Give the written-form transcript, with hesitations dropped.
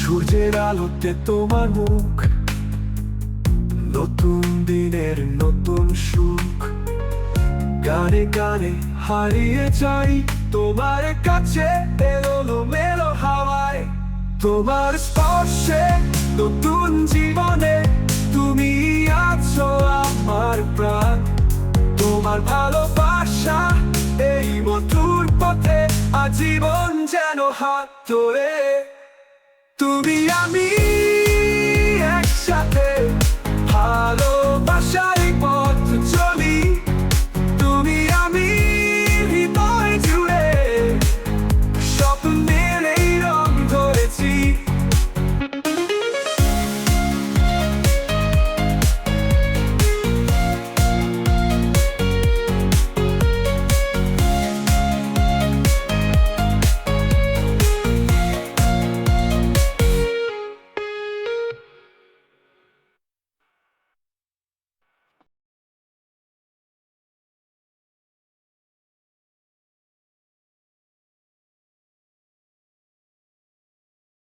সূর্যের আলোতে তোমার মুখ, নতুন দিনের নতুন সুখ। গানে গানে হারিয়ে যাই তোমার কাছে, এলোমেলো হাওয়ায় তোমার স্পর্শে নতুন জীবনে। তুমি আছো আমার প্রাণ, তোমার ভালোবাসা এই মধুর পথে আজীবন যেন হাত ধরে। তুমি আমি